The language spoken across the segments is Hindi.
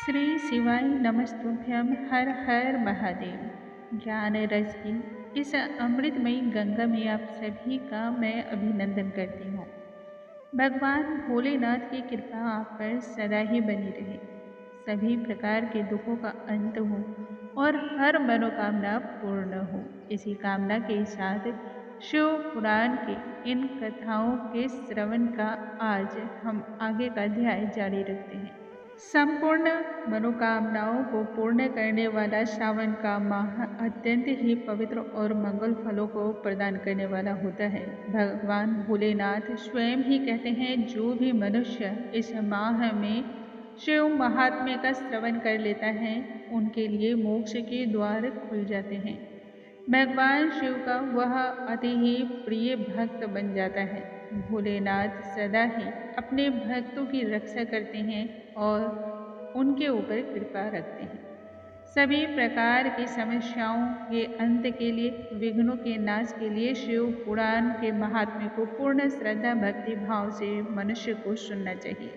श्री शिवाय नमस्तुभ्यं हर हर महादेव। ज्ञान रस की इस अमृतमयी गंगा में आप सभी का मैं अभिनंदन करती हूँ। भगवान भोलेनाथ की कृपा आप पर सदा ही बनी रहे, सभी प्रकार के दुखों का अंत हो और हर मनोकामना पूर्ण हो। इसी कामना के साथ शिव पुराण के इन कथाओं के श्रवण का आज हम आगे का अध्याय जारी रखते हैं। संपूर्ण मनोकामनाओं को पूर्ण करने वाला श्रावण का माह अत्यंत ही पवित्र और मंगल फलों को प्रदान करने वाला होता है। भगवान भोलेनाथ स्वयं ही कहते हैं, जो भी मनुष्य इस माह में शिव महात्म्य का श्रवण कर लेता है, उनके लिए मोक्ष के द्वार खुल जाते हैं। भगवान शिव का वह अति ही प्रिय भक्त बन जाता है। भोलेनाथ सदा ही अपने भक्तों की रक्षा करते हैं और उनके ऊपर कृपा रखते हैं। सभी प्रकार की समस्याओं के अंत के लिए, विघ्नों के नाश के लिए शिव पुराण के महात्म्य को पूर्ण श्रद्धा भक्ति भाव से मनुष्य को सुनना चाहिए।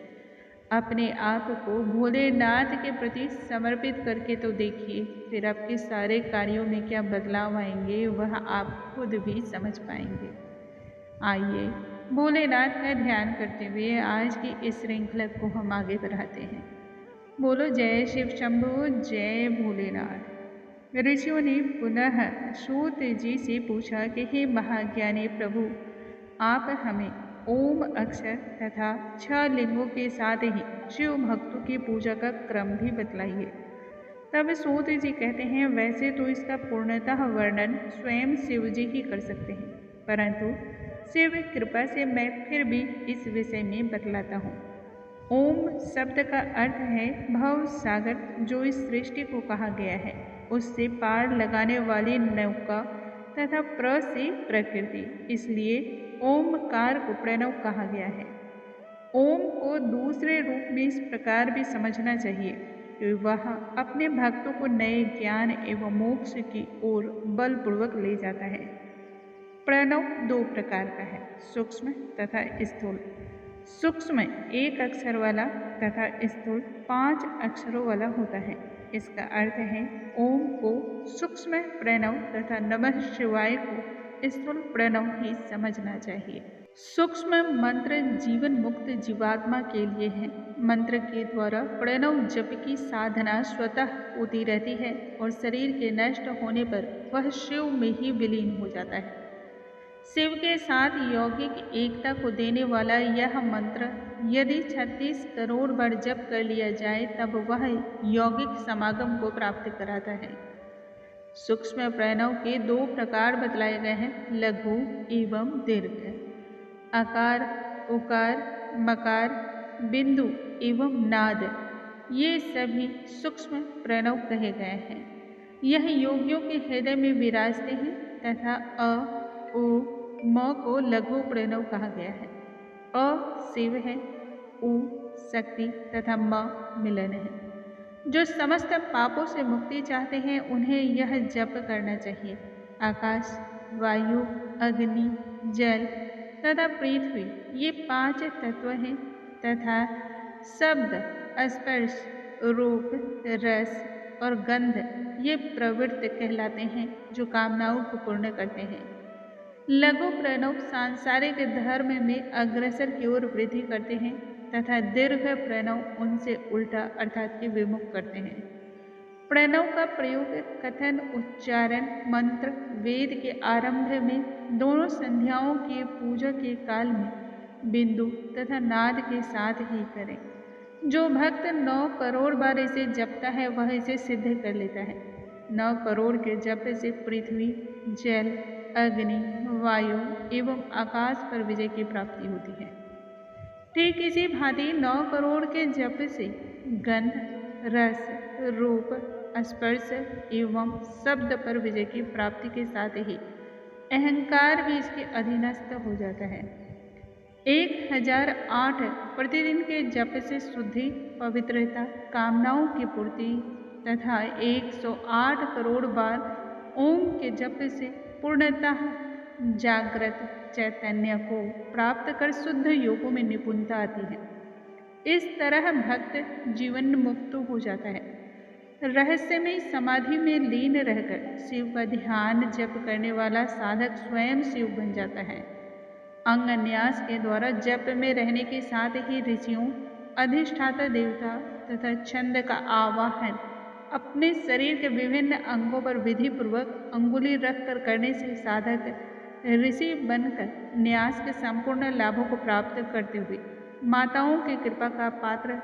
अपने आप को भोलेनाथ के प्रति समर्पित करके तो देखिए, फिर आपके सारे कार्यों में क्या बदलाव आएंगे वह आप खुद भी समझ पाएंगे। आइए भोलेनाथ का ध्यान करते हुए आज की इस श्रृंखला को हम आगे बढ़ाते हैं। बोलो जय शिव शंभु, जय भोलेनाथ। ऋषियों ने पुनः सूत जी से पूछा कि हे महाज्ञानी प्रभु, आप हमें ओम अक्षर तथा 6 लिंगों के साथ ही शिव भक्तों की पूजा का क्रम भी बतलाइए। तब सूत जी कहते हैं, वैसे तो इसका पूर्णतः वर्णन स्वयं शिव जी ही कर सकते हैं, परंतु शिव कृपा से मैं फिर भी इस विषय में बतलाता हूँ। ओम शब्द का अर्थ है भव सागर, जो इस सृष्टि को कहा गया है, उससे पार लगाने वाली नौका, तथा प्र से प्रकृति, इसलिए ओमकार को प्रणव कहा गया है। ओम को दूसरे रूप में इस प्रकार भी समझना चाहिए कि वह अपने भक्तों को नए ज्ञान एवं मोक्ष की ओर बलपूर्वक ले जाता है। प्रणव 2 प्रकार का है, सूक्ष्म तथा स्थूल। सूक्ष्म 1 अक्षर वाला तथा स्थूल 5 अक्षरों वाला होता है। इसका अर्थ है ओम को सूक्ष्म प्रणव तथा नमः शिवाय को स्थूल प्रणव ही समझना चाहिए। सूक्ष्म मंत्र जीवन मुक्त जीवात्मा के लिए है। मंत्र के द्वारा प्रणव जप की साधना स्वतः होती रहती है और शरीर के नष्ट होने पर वह शिव में ही विलीन हो जाता है। शिव के साथ यौगिक एकता को देने वाला यह मंत्र यदि 36 करोड़ बार जप कर लिया जाए तब वह यौगिक समागम को प्राप्त कराता है। सूक्ष्म प्रणव के 2 प्रकार बतलाए गए हैं, लघु एवं दीर्घ। आकार, उकार, मकार, बिंदु एवं नाद, ये सभी सूक्ष्म प्रणव कहे गए हैं। यह योगियों के हृदय में विराजते हैं तथा अ, उ, म को लघु प्रणव कहा गया है। अ शिव है, उ शक्ति तथा म मिलन है। जो समस्त पापों से मुक्ति चाहते हैं उन्हें यह जप करना चाहिए। आकाश, वायु, अग्नि, जल तथा पृथ्वी, ये 5 तत्व हैं तथा शब्द, स्पर्श, रूप, रस और गंध, ये प्रवृत्ति कहलाते हैं जो कामनाओं को पूर्ण करते हैं। लघु प्रणव सांसारिक धर्म में अग्रसर की ओर वृद्धि करते हैं तथा दीर्घ प्रणव उनसे उल्टा अर्थात कि विमुख करते हैं। प्रणव का प्रयोग कथन, उच्चारण, मंत्र, वेद के आरंभ में, दोनों संध्याओं की पूजा के काल में बिंदु तथा नाद के साथ ही करें। जो भक्त 9 करोड़ बार इसे जपता है वह इसे सिद्ध कर लेता है। 9 करोड़ के जप से पृथ्वी, जल, अग्नि, वायु एवं आकाश पर विजय की प्राप्ति होती है। ठीक इसी भांति 9 करोड़ के जप से गंध, रस, रूप, स्पर्श एवं शब्द पर विजय की प्राप्ति के साथ ही अहंकार भी इसके अधीनस्थ हो जाता है। 1008 प्रतिदिन के जप से शुद्धि, पवित्रता, कामनाओं की पूर्ति तथा 108 करोड़ बार ओम के जप से पूर्णतः जागृत चैतन्य को प्राप्त कर शुद्ध योगों में निपुणता आती है। इस तरह भक्त जीवन मुक्त हो जाता है। रहस्यमय समाधि में लीन रहकर शिव का ध्यान जप करने वाला साधक स्वयं शिव बन जाता है। अंग न्यास के द्वारा जप में रहने के साथ ही ऋषियों, अधिष्ठाता देवता तथा छंद का आवाहन अपने शरीर के विभिन्न अंगों पर विधि पूर्वक अंगुली रखकर करने से साधक ऋषि बनकर न्यास के संपूर्ण लाभों को प्राप्त करते हुए माताओं की कृपा का पात्र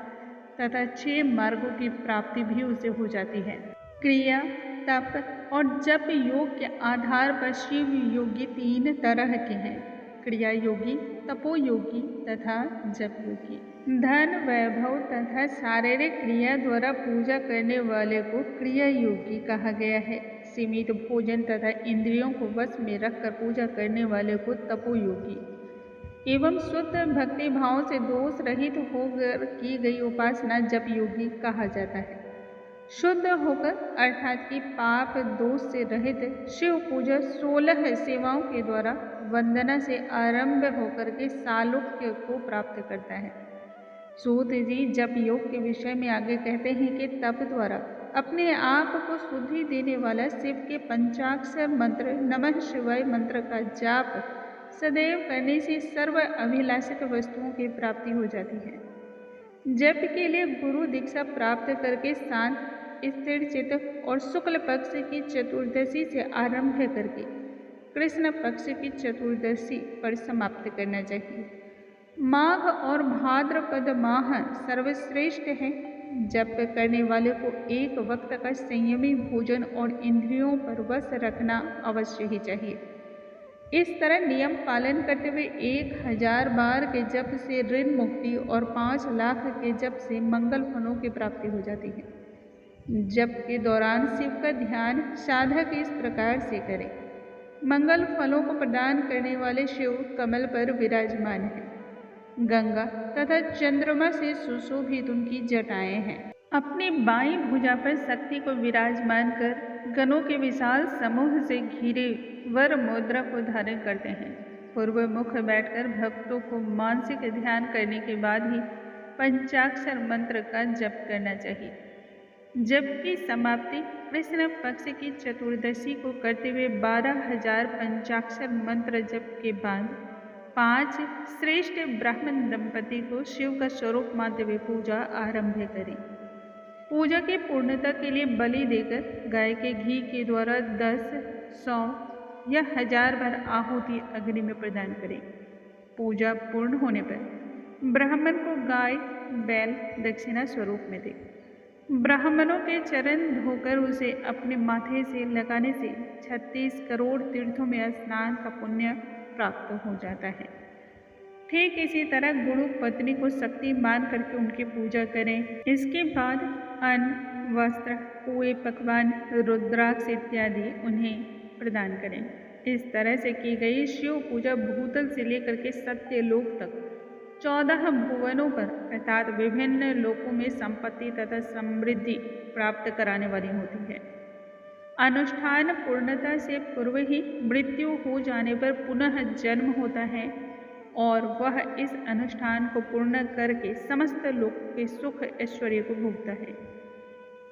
तथा 6 मार्गों की प्राप्ति भी उसे हो जाती है। क्रिया, तप और जप योग के आधार पर शिव योगी 3 तरह के हैं: क्रिया योगी, तपो योगी तथा जप योगी। धन, वैभव तथा शारीरिक क्रिया द्वारा पूजा करने वाले को क्रिया योगी कहा गया है। सीमित भोजन तथा इंद्रियों को वश में रखकर पूजा करने वाले को तपो योगी एवं शुद्ध भक्ति भाव से दोष रहित होकर की गई उपासना जप योगी कहा जाता है। शुद्ध होकर अर्थात कि पाप दोष से रहित शिव पूजा 16 सेवाओं के द्वारा वंदना से आरंभ होकर के सालोक्य को प्राप्त करता है। सूत जी जप योग के विषय में आगे कहते हैं कि तप द्वारा अपने आप को शुद्धि देने वाला शिव के पंचाक्षर मंत्र नमः शिवाय मंत्र का जाप सदैव करने से सर्व अभिलाषित वस्तुओं की प्राप्ति हो जाती है। जप के लिए गुरु दीक्षा प्राप्त करके शांत, स्थिर चित्त और शुक्ल पक्ष की चतुर्दशी से आरंभ करके कृष्ण पक्ष की चतुर्दशी पर समाप्त करना चाहिए। माघ और भाद्रपद माह सर्वश्रेष्ठ है। जप करने वाले को एक वक्त का संयमी भोजन और इंद्रियों पर वश रखना अवश्य ही चाहिए। इस तरह नियम पालन करते हुए 1000 बार के जप से ऋण मुक्ति और 5 लाख के जप से मंगल फलों की प्राप्ति हो जाती है। जप के दौरान शिव का ध्यान साधक इस प्रकार से करे। मंगल फलों को प्रदान करने वाले शिव कमल पर विराजमान है। गंगा तथा चंद्रमा से सुशोभित उनकी जटाएं हैं। अपनी बाईं भुजा पर शक्ति को विराजमान कर गणों के विशाल समूह से घिरे वर मुद्रा को धारण करते हैं। पूर्व मुख बैठकर भक्तों को मानसिक ध्यान करने के बाद ही पंचाक्षर मंत्र का जप करना चाहिए। जप की समाप्ति कृष्ण पक्ष की चतुर्दशी को करते हुए 12,000 पंचाक्षर मंत्र जप के बाद 5 श्रेष्ठ ब्राह्मण दंपति को शिव का स्वरूप मानते हुए पूजा आरंभ करें। पूजा की पूर्णता के लिए बलि देकर गाय के घी के द्वारा 10, 100 या 1000 बार आहुति अग्नि में प्रदान करें। पूजा पूर्ण होने पर ब्राह्मण को गाय, बैल दक्षिणा स्वरूप में दें। ब्राह्मणों के चरण धोकर उसे अपने माथे से लगाने से 36 करोड़ तीर्थों में स्नान का पुण्य प्राप्त हो जाता है। ठीक इसी तरह गुरु पत्नी को शक्ति मान करके उनकी पूजा करें। इसके बाद अन्न, वस्त्र, पूरे पकवान, रुद्राक्ष इत्यादि उन्हें प्रदान करें। इस तरह से की गई शिव पूजा भूतल से लेकर के सत्यलोक तक 14 भुवनों पर अर्थात विभिन्न लोकों में संपत्ति तथा समृद्धि प्राप्त कराने वाली होती है। अनुष्ठान पूर्णता से पूर्व ही मृत्यु हो जाने पर पुनः जन्म होता है और वह इस अनुष्ठान को पूर्ण करके समस्त लोक के सुख ऐश्वर्य को भोगता है।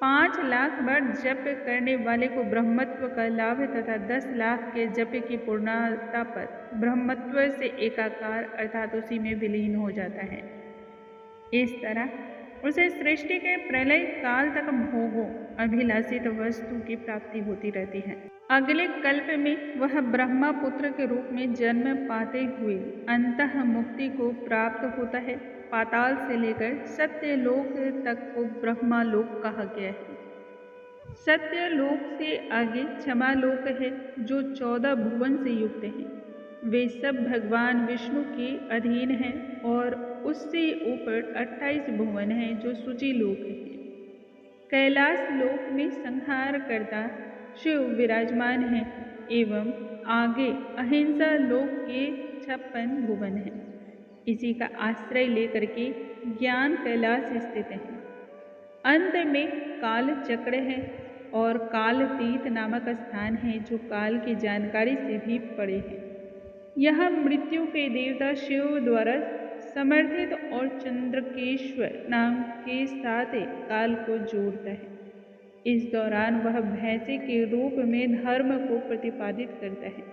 5 लाख बार जप करने वाले को ब्रह्मत्व का लाभ तथा 10 लाख के जप की पूर्णता पर ब्रह्मत्व से एकाकार अर्थात उसी में विलीन हो जाता है। इस तरह उसे सृष्टि के प्रलय काल तक भोगों अभिलाषित वस्तु की प्राप्ति होती रहती है। अगले कल्प में वह ब्रह्मा पुत्र के रूप में जन्म पाते हुए अंतः मुक्ति को प्राप्त होता है। पाताल से लेकर सत्यलोक तक को ब्रह्मालोक कहा गया है। सत्यलोक से आगे क्षमालोक है जो 14 भुवन से युक्त है। वे सब भगवान विष्णु के अधीन हैं और उससे ऊपर 28 भुवन हैं जो शुचि लोक है। कैलाश लोक में संहार करता शिव विराजमान है एवं आगे अहिंसा लोक के 56 भुवन हैं। इसी का आश्रय लेकर के ज्ञान कैलाश स्थित है। अंत में काल चक्र है और कालतीत नामक स्थान है जो काल की जानकारी से भी परे है। यह मृत्यु के देवता शिव द्वारा समर्थित और चंद्रकेश्वर नाम के साथ काल को जोड़ता है। इस दौरान वह भैंसे के रूप में धर्म को प्रतिपादित करता है।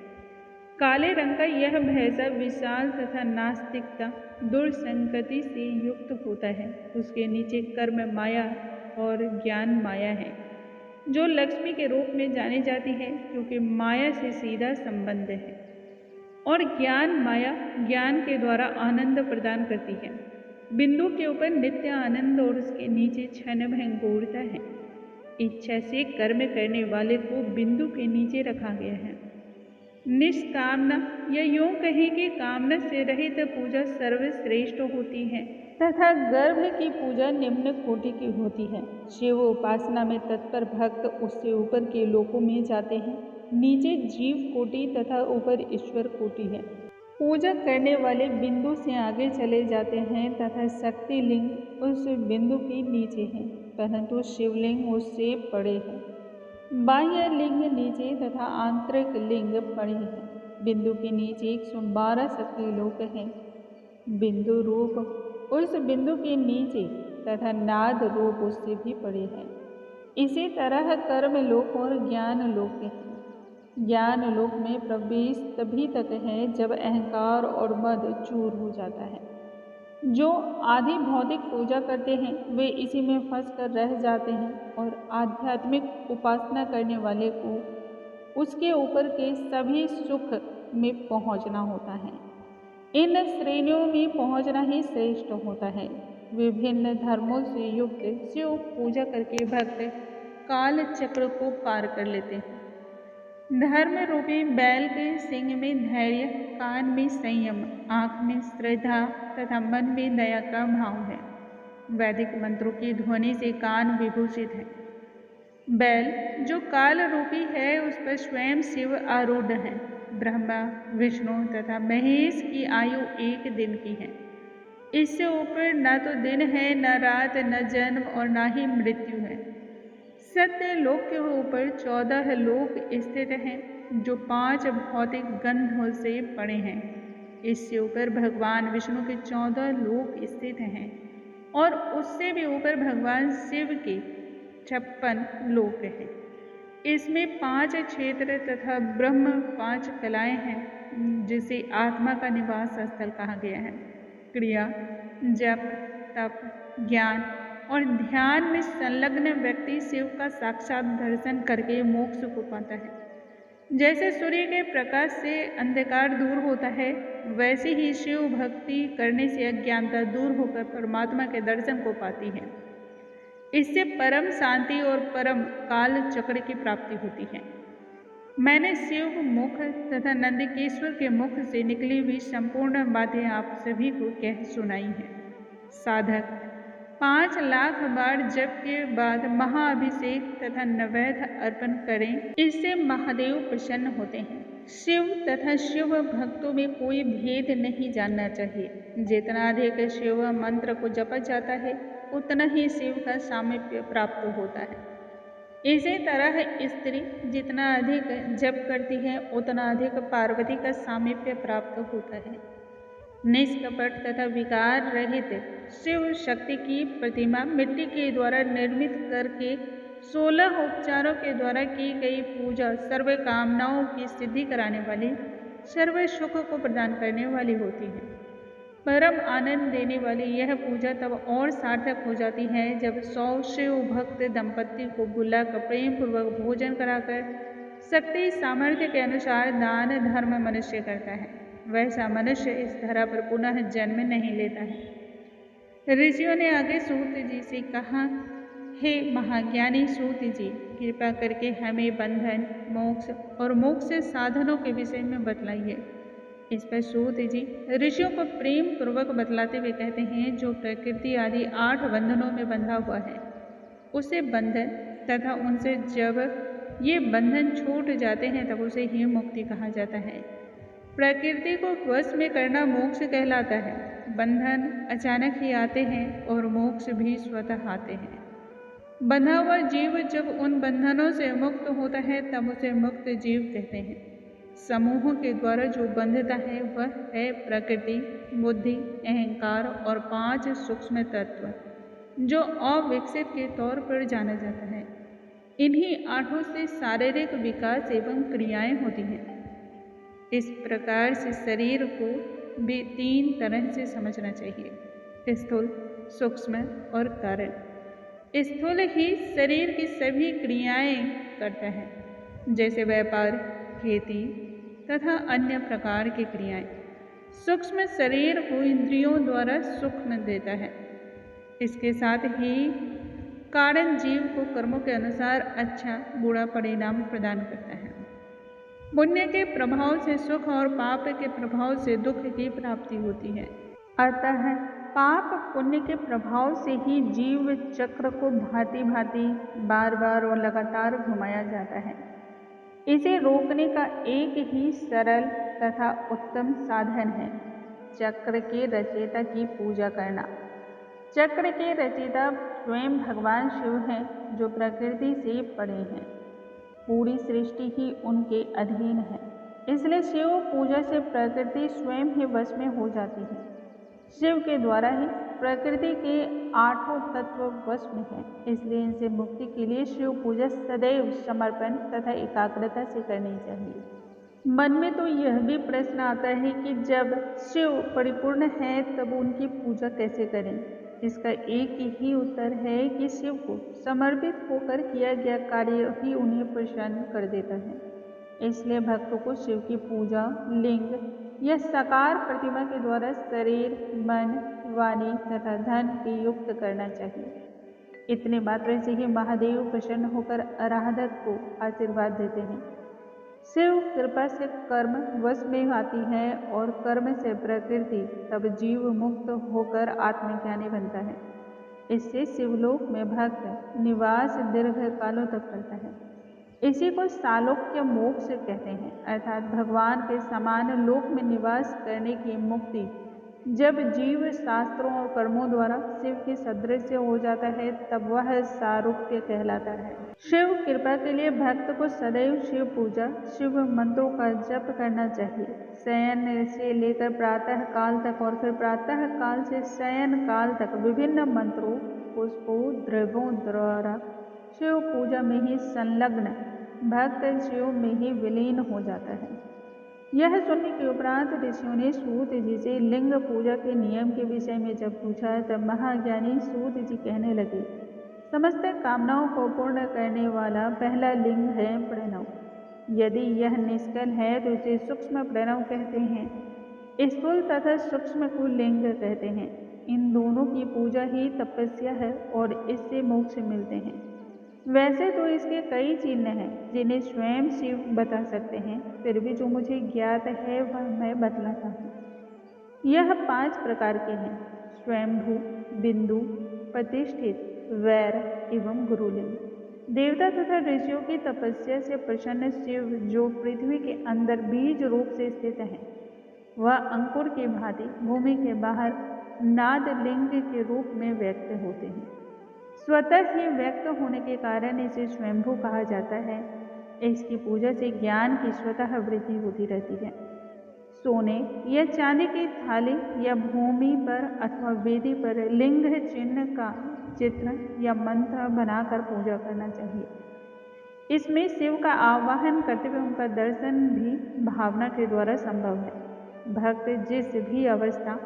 काले रंग का यह भैंसा विशाल तथा नास्तिकता दुर्संगति से युक्त होता है। उसके नीचे कर्म माया और ज्ञान माया है, जो लक्ष्मी के रूप में जानी जाती है क्योंकि माया से सीधा संबंध है, और ज्ञान माया ज्ञान के द्वारा आनंद प्रदान करती है। बिंदु के ऊपर नित्य आनंद और उसके नीचे क्षण भंग गूढ़ता है। इच्छा से कर्म करने वाले को बिंदु के नीचे रखा गया है। निष्कामना या यूं कहें कि कामना से रहित पूजा सर्वश्रेष्ठ होती है तथा गर्भ की पूजा निम्न कोटि की होती है। शिव उपासना में तत्पर भक्त उससे ऊपर के लोकों में जाते हैं। नीचे जीव कोटि तथा ऊपर ईश्वर कोटि है। पूजा करने वाले बिंदु से आगे चले जाते हैं तथा शक्ति लिंग उस बिंदु के नीचे है, परंतु शिवलिंग उससे परे है। बाह्य लिंग नीचे तथा आंतरिक लिंग परे है। बिंदु के नीचे 112 शक्ति लोक हैं। बिंदु रूप उस बिंदु के नीचे तथा नाद रूप उससे भी परे है। इसी तरह कर्म लोक और ज्ञान लोक है। ज्ञान लोक में प्रवेश तभी तक है जब अहंकार और मद चूर हो जाता है। जो आदि भौतिक पूजा करते हैं वे इसी में फंस कर रह जाते हैं, और आध्यात्मिक उपासना करने वाले को उसके ऊपर के सभी सुख में पहुंचना होता है। इन श्रेणियों में पहुंचना ही श्रेष्ठ होता है। विभिन्न धर्मों से युक्त शिव पूजा करके भक्त काल चक्र को पार कर लेते हैं। धर्म रूपी बैल के सिंह में धैर्य, कान में संयम, आँख में श्रद्धा तथा मन में दया का भाव है। वैदिक मंत्रों की ध्वनि से कान विभूषित है। बैल जो काल रूपी है उस पर स्वयं शिव आरूढ़ है। ब्रह्मा, विष्णु तथा महेश की आयु 1 दिन की है। इससे ऊपर न तो दिन है, न रात, न जन्म और न ही मृत्यु है। सत्य लोक के ऊपर 14 लोक स्थित हैं, जो 5 भौतिक गंधों से पड़े हैं। इससे ऊपर भगवान विष्णु के 14 लोक स्थित हैं, और उससे भी ऊपर भगवान शिव के 56 लोक हैं। इसमें 5 क्षेत्र तथा ब्रह्म 5 कलाएं हैं, जिसे आत्मा का निवास स्थल कहा गया है। क्रिया, जप, तप, ज्ञान और ध्यान में संलग्न व्यक्ति शिव का साक्षात दर्शन करके मोक्ष को पाता है। जैसे सूर्य के प्रकाश से अंधकार दूर होता है, वैसे ही शिव भक्ति करने से अज्ञानता दूर होकर परमात्मा के दर्शन को पाती है। इससे परम शांति और परम काल चक्र की प्राप्ति होती है। मैंने शिव मुख तथा नंदकेश्वर के मुख से निकली हुई संपूर्ण बातें आप सभी को कह सुनाई हैं। साधक 5 लाख बार जप के बाद महाअभिषेक तथा नैवेद्य अर्पण करें, इससे महादेव प्रसन्न होते हैं। शिव तथा शिव भक्तों में कोई भेद नहीं जानना चाहिए। जितना अधिक शिव मंत्र को जपा जाता है, उतना ही शिव का सामीप्य प्राप्त होता है। इसी तरह स्त्री जितना अधिक जप करती है, उतना अधिक पार्वती का सामीप्य प्राप्त होता है। निष्कपट तथा विकार रहित शिव शक्ति की प्रतिमा मिट्टी के द्वारा निर्मित करके 16 उपचारों के द्वारा की गई पूजा सर्व कामनाओं की सिद्धि कराने वाली, सर्व सुख को प्रदान करने वाली होती है। परम आनंद देने वाली यह पूजा तब और सार्थक हो जाती है जब 100 शिव भक्त दंपत्ति को बुलाकर प्रेम पूर्वक भोजन कराकर शक्ति सामर्थ्य के अनुसार दान धर्म मनुष्य करता है। वैसा मनुष्य इस धरा पर पुनः जन्म नहीं लेता है। ऋषियों ने आगे सूत जी से कहा, हे महाज्ञानी सूत जी, कृपा करके हमें बंधन, मोक्ष और मोक्ष साधनों के विषय में बतलाइए। इस पर सूत जी ऋषियों को प्रेम पूर्वक बतलाते हुए कहते हैं, जो प्रकृति आदि 8 बंधनों में बंधा हुआ है उसे बंधन तथा उनसे जब ये बंधन छूट जाते हैं तब उसे ही मुक्ति कहा जाता है। प्रकृति को वश में करना मोक्ष कहलाता है। बंधन अचानक ही आते हैं और मोक्ष भी स्वतः आते हैं। बंधा हुआ जीव जब उन बंधनों से मुक्त होता है तब उसे मुक्त जीव कहते हैं। समूहों के द्वारा जो बंधता है वह है प्रकृति, बुद्धि, अहंकार और 5 सूक्ष्म तत्व, जो अविकसित के तौर पर जाना जाता है। इन्हीं 8 से शारीरिक विकास एवं क्रियाएं होती हैं। इस प्रकार से शरीर को भी 3 तरह से समझना चाहिए: स्थूल, सूक्ष्म और कारण। स्थूल ही शरीर की सभी क्रियाएं करता है, जैसे व्यापार, खेती तथा अन्य प्रकार की क्रियाएं। सूक्ष्म शरीर को इंद्रियों द्वारा सुख देता है। इसके साथ ही कारण जीव को कर्मों के अनुसार अच्छा बुरा परिणाम प्रदान करता है। पुण्य के प्रभाव से सुख और पाप के प्रभाव से दुख की प्राप्ति होती है। अतः पाप पुण्य के प्रभाव से ही जीव चक्र को भांति भांति बार बार और लगातार घुमाया जाता है। इसे रोकने का एक ही सरल तथा उत्तम साधन है चक्र के रचयिता की पूजा करना। चक्र के रचयिता स्वयं भगवान शिव हैं, जो प्रकृति से परे हैं। पूरी सृष्टि ही उनके अधीन है, इसलिए शिव पूजा से प्रकृति स्वयं ही वश में हो जाती है। शिव के द्वारा ही प्रकृति के 8 तत्व वश में हैं, इसलिए इनसे मुक्ति के लिए शिव पूजा सदैव समर्पण तथा एकाग्रता से करनी चाहिए। मन में तो यह भी प्रश्न आता है कि जब शिव परिपूर्ण है तब उनकी पूजा कैसे करें। इसका एक ही उत्तर है कि शिव को समर्पित होकर किया गया कार्य ही उन्हें प्रसन्न कर देता है। इसलिए भक्तों को शिव की पूजा लिंग या साकार प्रतिमा के द्वारा शरीर, मन, वाणी तथा धन की युक्त करना चाहिए। इतने मात्र से ही महादेव प्रसन्न होकर अराधक को आशीर्वाद देते हैं। शिव कृपा से कर्म वश में आती है और कर्म से प्रकृति, तब जीव मुक्त होकर आत्मज्ञानी बनता है। इससे शिवलोक में भक्त निवास दीर्घ कालों तक करता है। इसी को सालोक्य मोक्ष कहते हैं, अर्थात भगवान के समान लोक में निवास करने की मुक्ति। जब जीव शास्त्रों और कर्मों द्वारा शिव के सदृश हो जाता है तब वह सारूप्य कहलाता है। शिव कृपा के लिए भक्त को सदैव शिव पूजा, शिव मंत्रों का जप करना चाहिए। शयन से लेकर प्रातः काल तक और फिर प्रातः काल से शयन काल तक विभिन्न मंत्रों, पुष्पों, द्रव्यों द्वारा शिव पूजा में ही संलग्न भक्त शिव में ही विलीन हो जाता है। यह सुनने के उपरांत ऋषियों ने सूत जी से लिंग पूजा के नियम के विषय में जब पूछा तब महाज्ञानी सूत जी कहने लगे, समस्त कामनाओं को पूर्ण करने वाला पहला लिंग है प्रणव। यदि यह निष्कल है तो इसे सूक्ष्म प्रणव कहते हैं। स्थूल तथा सूक्ष्म को लिंग कहते हैं। इन दोनों की पूजा ही तपस्या है और इससे मोक्ष मिलते हैं। वैसे तो इसके कई चिन्ह हैं जिन्हें स्वयं शिव बता सकते हैं, फिर भी जो मुझे ज्ञात है वह मैं बतलाता हूँ। यह 5 प्रकार के हैं: स्वयंभू, बिंदु, प्रतिष्ठित, वैर एवं गुरुलिंग। देवता तथा ऋषियों की तपस्या से प्रसन्न शिव, जो पृथ्वी के अंदर बीज रूप से स्थित है, वह अंकुर की भांति भूमि के बाहर नाद लिंग के रूप में व्यक्त होते हैं। स्वतः ही व्यक्त होने के कारण इसे स्वयंभू कहा जाता है। इसकी पूजा से ज्ञान की स्वतः वृद्धि होती रहती है। सोने या चांदी की थाली या भूमि पर अथवा वेदी पर लिंग चिन्ह का चित्र या मंत्र बनाकर पूजा करना चाहिए। इसमें शिव का आवाहन करते हुए उनका दर्शन भी भावना के द्वारा संभव है। भक्त जिस भी अवस्था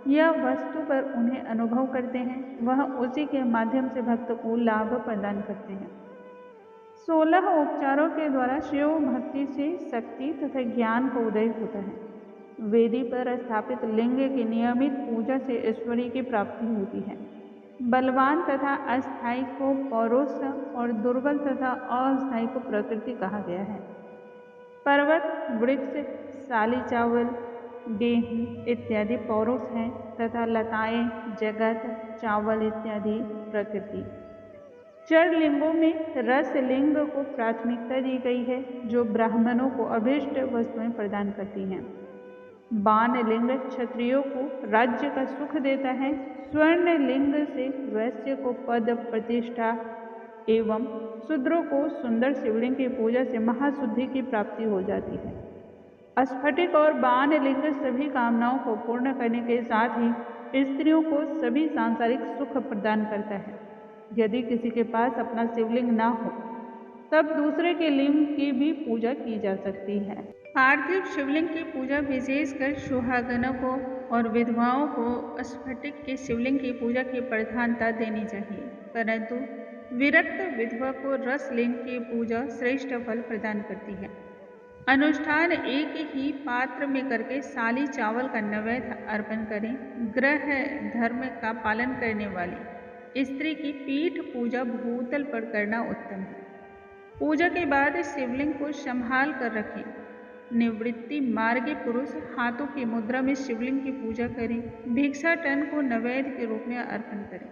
या वस्तु पर उन्हें अनुभव करते हैं, वह उसी के माध्यम से भक्त को लाभ प्रदान करते हैं। 16 उपचारों के द्वारा शिव भक्ति से शक्ति तथा ज्ञान का उदय होता है। वेदी पर स्थापित लिंग की नियमित पूजा से ऐश्वर्य की प्राप्ति होती है। बलवान तथा अस्थायी को पौरुष और दुर्बल तथा अस्थायी को प्रकृति कहा गया है। पर्वत, वृक्ष, साली चावल, गेहूँ इत्यादि पौरुष हैं तथा लताएं, जगत, चावल इत्यादि प्रकृति। चर लिंगों में रस लिंग को प्राथमिकता दी गई है, जो ब्राह्मणों को अभीष्ट वस्तुएं प्रदान करती हैं। बाण लिंग क्षत्रियों को राज्य का सुख देता है। स्वर्ण लिंग से वैश्य को पद प्रतिष्ठा एवं शूद्रों को सुंदर शिवलिंग की पूजा से महाशुद्धि की प्राप्ति हो जाती है। स्फटिक और बाणलिंग सभी कामनाओं को पूर्ण करने के साथ ही स्त्रियों को सभी सांसारिक सुख प्रदान करता है। यदि किसी के पास अपना शिवलिंग ना हो तब दूसरे के लिंग की भी पूजा की जा सकती है। पार्थिव शिवलिंग की पूजा विशेषकर सुहागनों को और विधवाओं को स्फटिक के शिवलिंग की पूजा की प्रधानता देनी चाहिए, परंतु विरक्त विधवा को रसलिंग की पूजा श्रेष्ठ फल प्रदान करती है। अनुष्ठान एक ही पात्र में करके साली चावल का नैवेद्य अर्पण करें। ग्रह धर्म का पालन करने वाली स्त्री की पीठ पूजा भूतल पर करना उत्तम है। पूजा के बाद शिवलिंग को संभाल कर रखें। निवृत्ति मार्गी पुरुष हाथों की मुद्रा में शिवलिंग की पूजा करें। भिक्षाटन को नैवेद्य के रूप में अर्पण करें।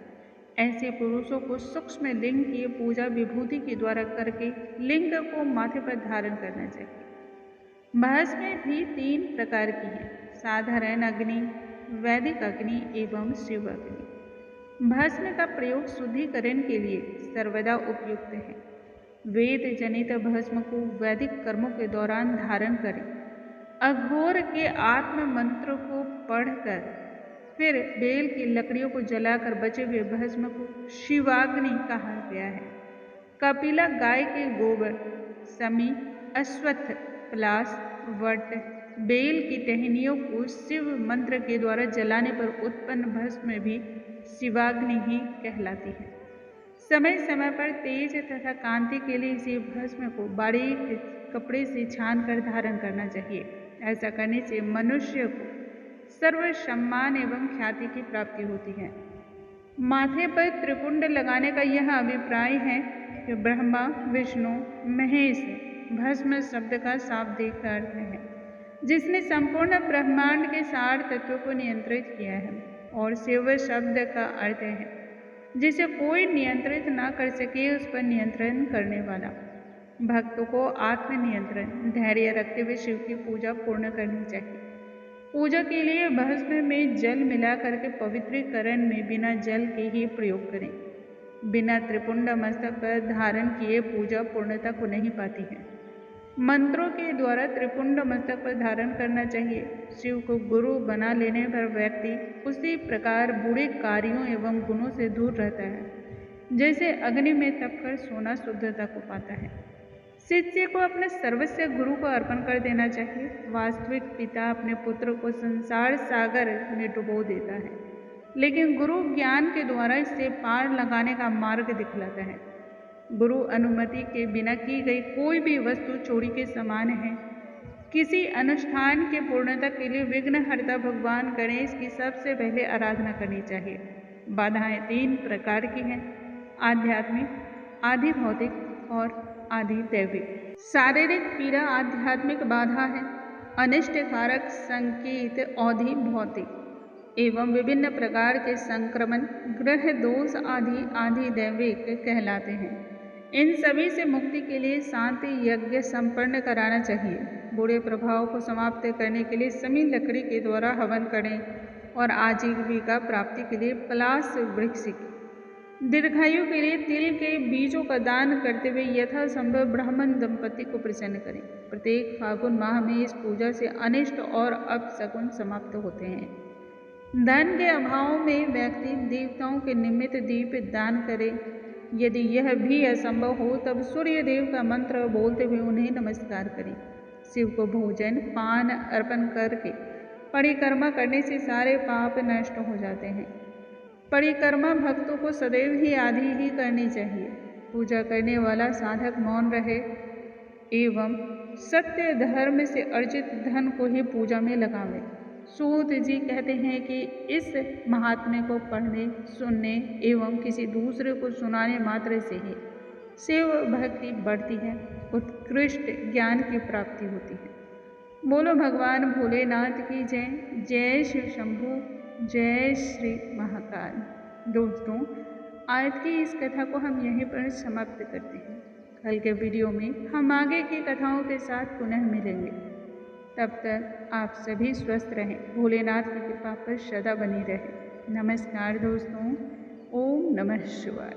ऐसे पुरुषों को सूक्ष्म लिंग की पूजा विभूति के द्वारा करके लिंग को माथे पर धारण करना चाहिए। भस्म भी 3 प्रकार की है, साधारण अग्नि, वैदिक अग्नि एवं शिव अग्नि। भस्म का प्रयोग शुद्धिकरण के लिए सर्वदा उपयुक्त है। वेद जनित भस्म को वैदिक कर्मों के दौरान धारण करें। अघोर के आत्म मंत्र को पढ़कर फिर बेल की लकड़ियों को जलाकर बचे हुए भस्म को शिवाग्नि कहा गया है। कपिला गाय के गोबर, समी, अश्वत्थ, पलाश, वट, बेल की टहनियों को शिव मंत्र के द्वारा जलाने पर उत्पन्न भस्म भी शिवाग्नि ही कहलाती है। समय समय पर तेज तथा कांति के लिए इसी भस्म को बारीक कपड़े से छान कर धारण करना चाहिए। ऐसा करने से मनुष्य को सर्व सम्मान एवं ख्याति की प्राप्ति होती है। माथे पर त्रिपुंड लगाने का यह अभिप्राय है कि ब्रह्मा, विष्णु, महेश भस्म शब्द का शाब्दिक अर्थ है, जिसने संपूर्ण ब्रह्मांड के सार तत्वों को नियंत्रित किया है, और शिव शब्द का अर्थ है जिसे कोई नियंत्रित ना कर सके उस पर नियंत्रण करने वाला। भक्तों को आत्मनियंत्रण धैर्य रखते हुए शिव की पूजा पूर्ण करनी चाहिए। पूजा के लिए भस्म में जल मिला करके पवित्रीकरण में बिना जल के ही प्रयोग करें। बिना त्रिपुंड मस्तक पर धारण किए पूजा पूर्णता को नहीं पाती है। मंत्रों के द्वारा त्रिपुंड मस्तक पर धारण करना चाहिए। शिव को गुरु बना लेने पर व्यक्ति उसी प्रकार बुरे कार्यों एवं गुणों से दूर रहता है, जैसे अग्नि में तपकर सोना शुद्धता को पाता है। शिष्य को अपने सर्वस्व गुरु को अर्पण कर देना चाहिए। वास्तविक पिता अपने पुत्र को संसार सागर में डुबो देता है, लेकिन गुरु ज्ञान के द्वारा इससे पार लगाने का मार्ग दिखलाता है। गुरु अनुमति के बिना की गई कोई भी वस्तु चोरी के समान है। किसी अनुष्ठान के पूर्णता के लिए विघ्नहर्ता भगवान गणेश की सबसे पहले आराधना करनी चाहिए। बाधाएं 3 प्रकार की हैं, आध्यात्मिक, आधि भौतिक और आधि दैविक। शारीरिक पीड़ा आध्यात्मिक बाधा है। अनिष्ट कारक संकेत औधि भौतिक एवं विभिन्न प्रकार के संक्रमण ग्रह दोष आदि आधि दैविक कहलाते हैं। इन सभी से मुक्ति के लिए शांति यज्ञ संपन्न कराना चाहिए। बुरे प्रभाव को समाप्त करने के लिए समी लकड़ी के द्वारा हवन करें और आजीविका प्राप्ति के लिए पलाश वृक्ष की। दीर्घायु के लिए तिल के बीजों का दान करते हुए यथासंभव ब्राह्मण दंपति को प्रसन्न करें। प्रत्येक फागुन माह में इस पूजा से अनिष्ट और अपशकुन समाप्त होते हैं। धन के अभाव में व्यक्ति देवताओं के निमित्त दीप दान करे। यदि यह भी असंभव हो तब सूर्य देव का मंत्र बोलते हुए उन्हें नमस्कार करें। शिव को भोजन पान अर्पण करके परिक्रमा करने से सारे पाप नष्ट हो जाते हैं। परिक्रमा भक्तों को सदैव ही आधी ही करनी चाहिए। पूजा करने वाला साधक मौन रहे एवं सत्य धर्म से अर्जित धन को ही पूजा में लगावे। सूत जी कहते हैं कि इस महात्म्य को पढ़ने, सुनने एवं किसी दूसरे को सुनाने मात्र से ही शिव भक्ति बढ़ती है, उत्कृष्ट ज्ञान की प्राप्ति होती है। बोलो भगवान भोलेनाथ की जय। जय शिव शंभू, जय श्री महाकाल। दोस्तों, आज की इस कथा को हम यहीं पर समाप्त करते हैं। कल के वीडियो में हम आगे की कथाओं के साथ पुनः मिलेंगे। तब तक आप सभी स्वस्थ रहें, भोलेनाथ की कृपा पर सदा बनी रहे। नमस्कार दोस्तों, ओम नमः शिवाय।